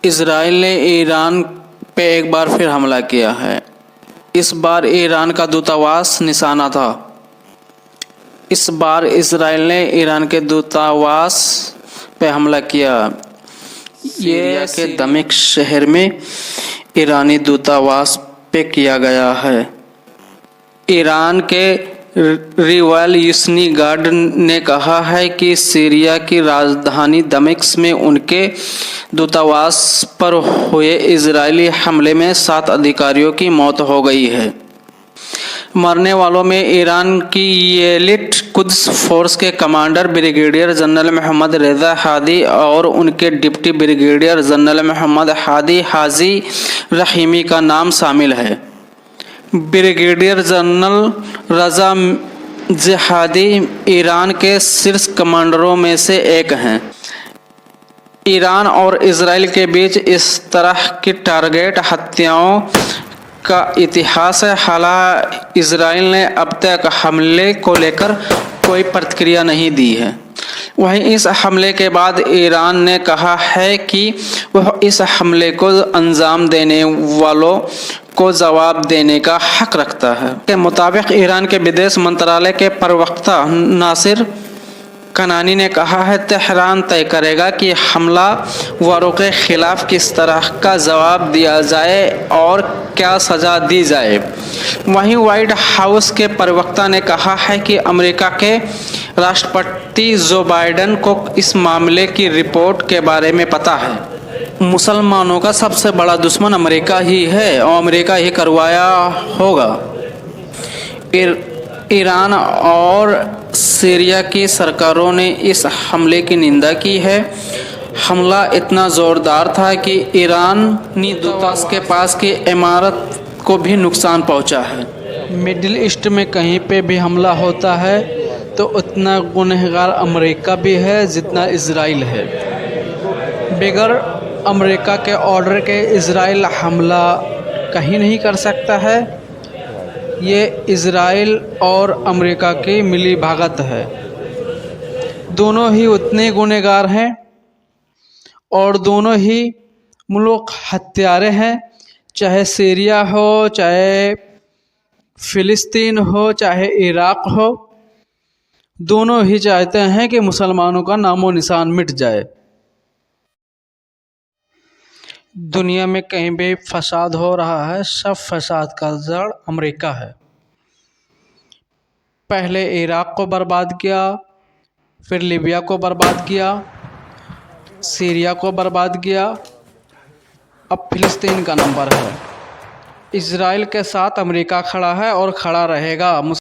Israel ने Iran पे एक बार फिर हमला किया है। इस बार ईरान का दूतावास निशाना था। इस बार इजराइल ने ईरान के दूतावास पे हमला किया। ये के दमिश्क शहर में ईरानी दूतावास पे किया गया है। ईरान के रिवॉल्यूशनरी गार्ड ने कहा है कि सीरिया की राजधानी दमिश्क में उनके दूतावास पर हुए इजरायली हमले में 7 अधिकारियों की मौत हो गई है। मरने वालों में ईरान की एलिट कुद्स फोर्स के commander brigadier general Mohammad Reza Hadi और उनके deputy brigadier general Mohammad Hadi Haji Rahimi का नाम शामिल है। ब्रिगेडियर जनरल रजा जिहादी ईरान के शीर्ष कमांडरों में से एक हैं। ईरान और इजराइल के बीच इस तरह की टारगेट हत्याओं का इतिहास है। हालांकि इजराइल ने अब तक हमले को लेकर कोई प्रतिक्रिया नहीं दी है। वहीं इस हमले के बाद ईरान ने कहा है कि वह इस हमले को अंजाम देने वालों को जवाब देने का हक रखता है। के मुताबिक ईरान के विदेश मंत्रालय के प्रवक्ता नासिर कनानी ने कहा है, तेहरान तय करेगा कि हमलावरों के खिलाफ किस तरह का जवाब दिया जाए और क्या सजा दी जाए। वहीं व्हाइट हाउस के प्रवक्ता ने कहा है कि अमेरिका के राष्ट्रपति जो बाइडेन को इस मामले की रिपोर्ट के बारे में पता है। मुसलमानों का सबसे बड़ा दुश्मन अमेरिका ही है और अमेरिका ही करवाया होगा। ईरान और सीरिया की सरकारों ने इस हमले की निंदा की है। हमला इतना जोरदार था कि ईरानी दूतावास के पास की इमारत को भी नुकसान पहुंचा है। मिडिल ईस्ट में कहीं पे भी हमला होता है तो उतना गुनहगार अमेरिका भी है जितना इजराइल है। बगैर अमेरिका के ऑर्डर के इजराइल हमला कहीं नहीं कर सकता है। ये इजराइल और अमेरिका की मिली भगत है। दोनों ही उतने गुनहगार हैं और दोनों ही मुल्क हत्यारे हैं। चाहे सीरिया हो, चाहे फिलिस्तीन हो, चाहे इराक हो, दोनों ही चाहते हैं कि मुसलमानों का नामो निशान मिट जाए। दुनिया में कहीं भी फसाद हो रहा है, सब फसाद का जड़ अमेरिका है। पहले इराक को बर्बाद किया, फिर लीबिया को बर्बाद किया, सीरिया को बर्बाद किया, अब फिलिस्तीन का नंबर है। इजराइल के साथ अमेरिका खड़ा है और खड़ा रहेगा।